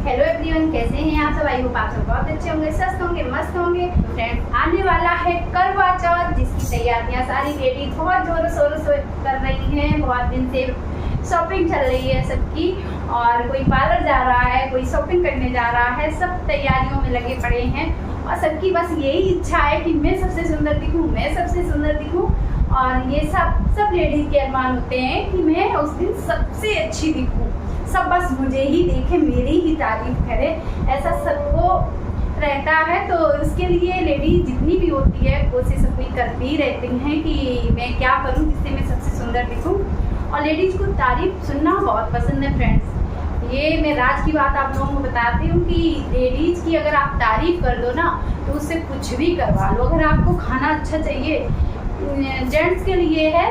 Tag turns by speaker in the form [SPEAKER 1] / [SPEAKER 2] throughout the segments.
[SPEAKER 1] Hello everyone, कैसे हैं आप सब। आई होप आप सब बहुत अच्छे होंगे, स्वस्थ होंगे, मस्त होंगे। तो फ्रेंड्स, आने वाला है करवा चौथ, जिसकी तैयारियां सारी लेडीज बहुत जोरों शोरों से कर रही हैं। बहुत दिन से शॉपिंग चल रही है सबकी, और कोई पार्लर जा रहा है, कोई शॉपिंग करने जा रहा है, सब तैयारियों में लगे पड़े हैं। और सबकी बस यही इच्छा है कि मैं सबसे सुंदर दिखूँ, मैं सबसे सुंदर दिखूँ। और ये सब लेडीज के अरमान होते हैं कि मैं उस दिन सबसे अच्छी दिखूँ, सब बस मुझे ही देखे, मेरी ही तारीफ करे, ऐसा सबको रहता है। तो उसके लिए लेडीज जितनी भी होती है कोशिश अपनी करती रहती हैं कि मैं क्या करूं जिससे मैं सबसे सुंदर दिखूं। और लेडीज को तारीफ सुनना बहुत पसंद है फ्रेंड्स। ये मैं राज की बात आप लोगों को बताती हूँ कि लेडीज की अगर आप तारीफ कर दो ना तो उससे कुछ भी करवा लो। अगर आपको खाना अच्छा चाहिए, जेंट्स के लिए है,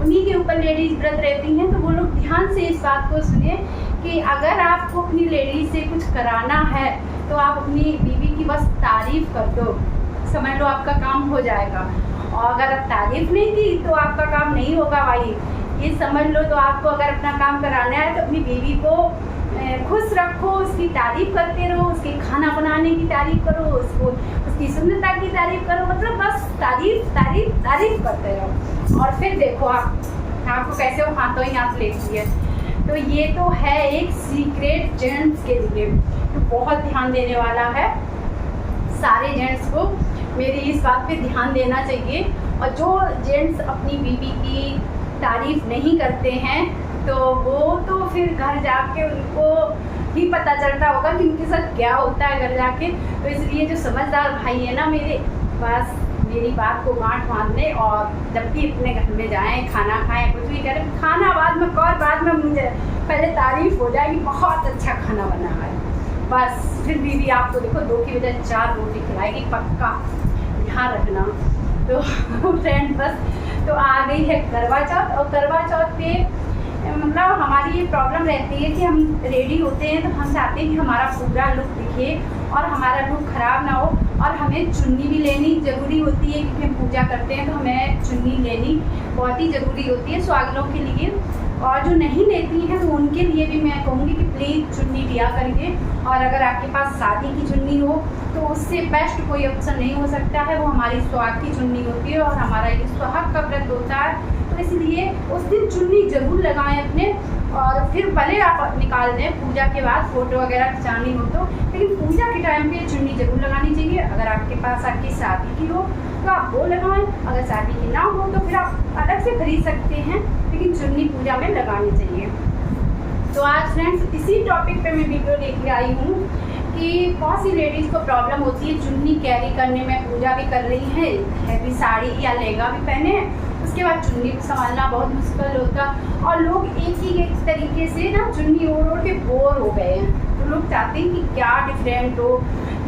[SPEAKER 1] उन्हीं के ऊपर लेडीज व्रत रहती हैं, तो वो लोग ध्यान से इस बात को सुनिए कि अगर आपको अपनी लेडीज से कुछ कराना है तो आप अपनी बीवी की बस तारीफ कर दो, समझ लो आपका काम हो जाएगा। और अगर आप तारीफ नहीं की तो आपका काम नहीं होगा भाई, ये समझ लो। तो आपको अगर अपना काम कराना है तो अपनी बीवी को खुश रखो, उसकी तारीफ करते रहो, उसके खाना बनाने की तारीफ करो, उसकी सुंदरता की तारीफ करो, मतलब बस तारीफ तारीफ तारीफ करते रहो। और फिर देखो आपको कैसे वो हाथों ही हाथ लेती है। तो ये तो है एक सीक्रेट जेंट्स के लिए, तो बहुत ध्यान देने वाला है। सारे जेंट्स को मेरी इस बात पे ध्यान देना चाहिए। और जो जेंट्स अपनी बीवी की तारीफ नहीं करते हैं तो वो तो फिर घर जाके उनको ही पता चलता होगा कि उनके साथ क्या होता है घर जाके। तो इसलिए जो समझदार भाई है ना मेरे, बस मेरी बात को गांठ बांध लें और जब भी अपने घर में जाएं, खाना खाएं, कुछ भी करें, खाना बाद में और बाद में मुझे पहले तारीफ हो जाएगी बहुत अच्छा खाना बना है, बस फिर बीवी आपको देखो 2 की बजाय 4 रोटी खिलाएगी, पक्का ध्यान रखना। तो फ्रेंड बस तो आ गई है करवा चौथ। और करवा चौथ पे मतलब हमारी ये प्रॉब्लम रहती है कि हम रेडी होते हैं तो हम चाहते हैं कि हमारा पूरा लुक दिखे और हमारा लुक ख़राब ना हो। और हमें चुन्नी भी लेनी ज़रूरी होती है क्योंकि हम पूजा करते हैं, तो हमें चुन्नी लेनी बहुत ही ज़रूरी होती है स्वागलों के लिए। और जो नहीं लेती हैं तो उनके लिए भी मैं कहूँगी कि प्लीज़ चुन्नी लिया करके। और अगर आपके पास शादी की चुन्नी हो तो उससे बेस्ट कोई ऑप्शन नहीं हो सकता है, वो हमारी सुहाग की चुन्नी होती है और हमारा ये सुहाग का व्रत होता है। तो इसलिए उस दिन चुन्नी जरूर लगाएं अपने, और फिर भले आप निकाल दें पूजा के बाद, फोटो वगैरह खिंचानी हो तो, लेकिन पूजा के टाइम पे चुन्नी जरूर लगानी चाहिए। अगर आपके पास आपकी शादी की हो तो आप वो लगाएं, अगर शादी की ना हो तो फिर आप अलग से खरीद सकते हैं, लेकिन चुन्नी पूजा में लगानी चाहिए। तो आज फ्रेंड्स इसी टॉपिक पे मैं वीडियो लेके आई हूँ कि बहुत सी लेडीज़ को प्रॉब्लम होती है चुन्नी कैरी करने में। पूजा भी कर रही है, हैवी साड़ी या लहंगा भी पहने हैं, उसके बाद चुन्नी को संभालना बहुत मुश्किल होता। और लोग एक तरीके से ना चुन्नी ओढ़ के बोर हो गए हैं। तो लोग चाहते हैं कि क्या डिफरेंट हो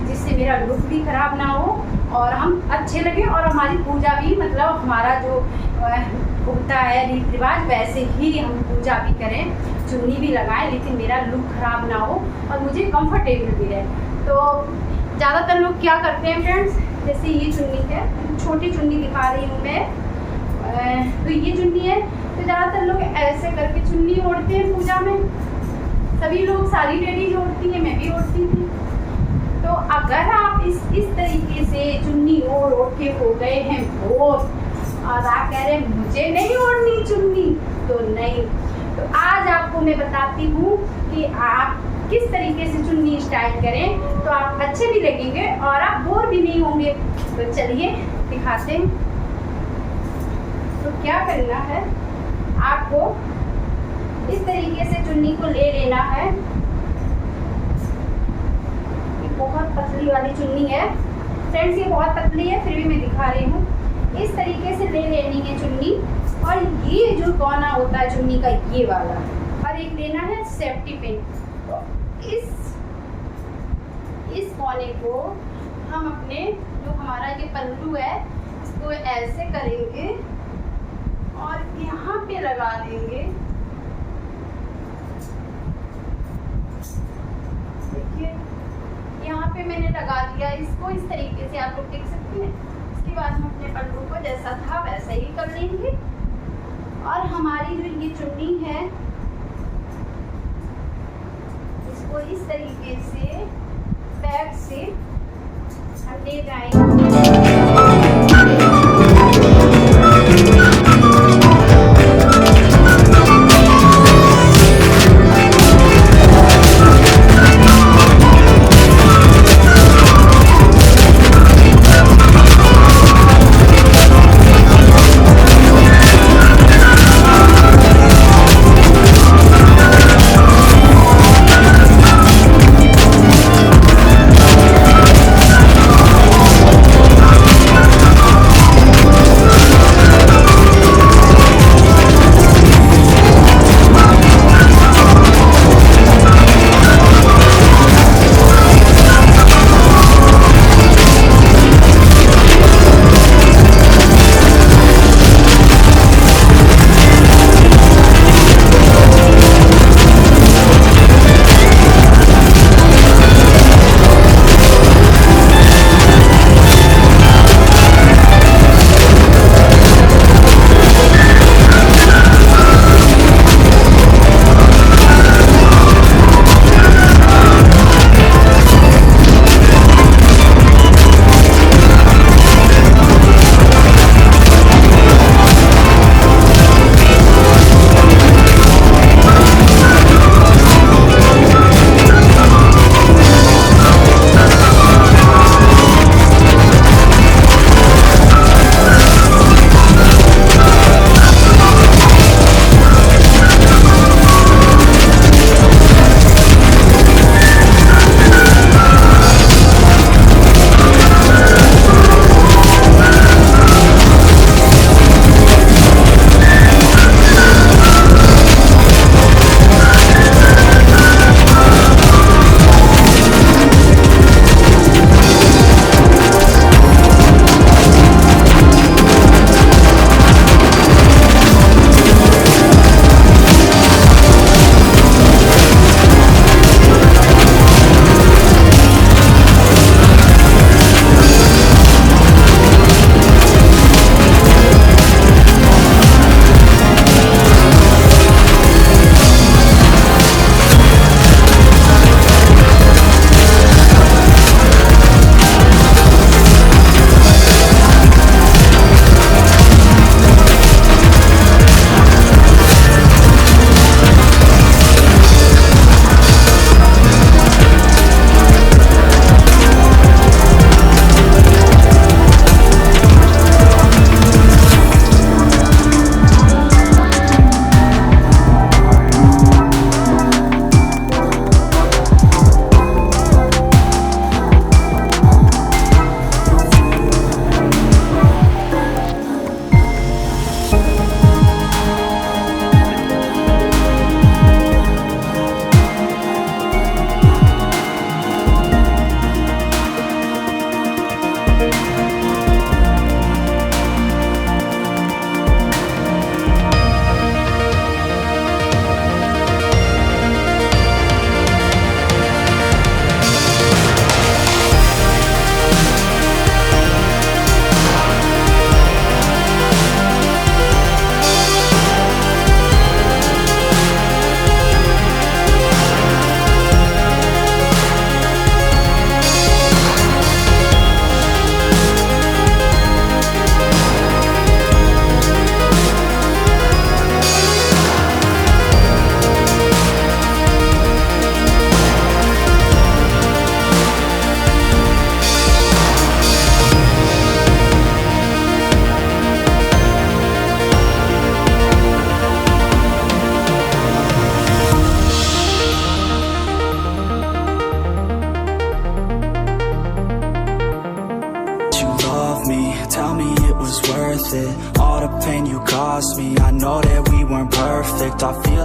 [SPEAKER 1] जिससे मेरा लुक भी ख़राब ना हो और हम अच्छे लगे, और हमारी पूजा भी मतलब हमारा जो होता है रीति रिवाज वैसे ही हम पूजा भी करें, चुन्नी भी लगाएं, लेकिन मेरा लुक ख़राब ना हो और मुझे कंफर्टेबल भी रहे। तो ज़्यादातर लोग क्या करते हैं फ्रेंड्स, जैसे ये चुन्नी है, छोटी चुन्नी दिखा रही हूँ मैं, तो ये चुन्नी है, तो ज़्यादातर लोग ऐसे करके चुन्नी ओढ़ते हैं पूजा में। सभी लोग सारी लेडीज ओढ़ती हैं, मैं भी ओढ़ती थी। तो अगर आप इस तरीके से चुन्नी ओढ़ के हो गए हैं बोर और आप कह रहे हैं मुझे नहीं ओढ़नी चुन्नी, तो नहीं। तो आज आपको मैं बताती हूँ कि आप किस तरीके से चुन्नी स्टाइल करें तो आप अच्छे भी लगेंगे और आप बोर भी नहीं होंगे। तो चलिए दिखाते हैं। तो क्या करना है, आपको इस तरीके से चुन्नी को ले लेना है। ये बहुत पतली वाली चुन्नी है फ्रेंड्स, ये बहुत पतली है फिर भी मैं दिखा रही हूँ। इस तरीके से ले लेनी है चुन्नी, और ये जो कोना होता है चुन्नी का ये वाला, और एक लेना है सेफ्टी पिन। तो इस कोने को हम अपने जो हमारा ये पल्लू है इसको ऐसे करेंगे और यहाँ पे लगा देंगे। देखिए यहाँ पे मैंने लगा दिया इसको, इस तरीके से आप लोग देख सकते हैं। इसके बाद हम अपने पल्लू को जैसा था वैसा ही कर लेंगे, और हमारी जो ये चुन्नी है को इस तरीके से बैक से हम ले जाएंगे।
[SPEAKER 2] All the pain you caused me, I know that we weren't perfect. I feel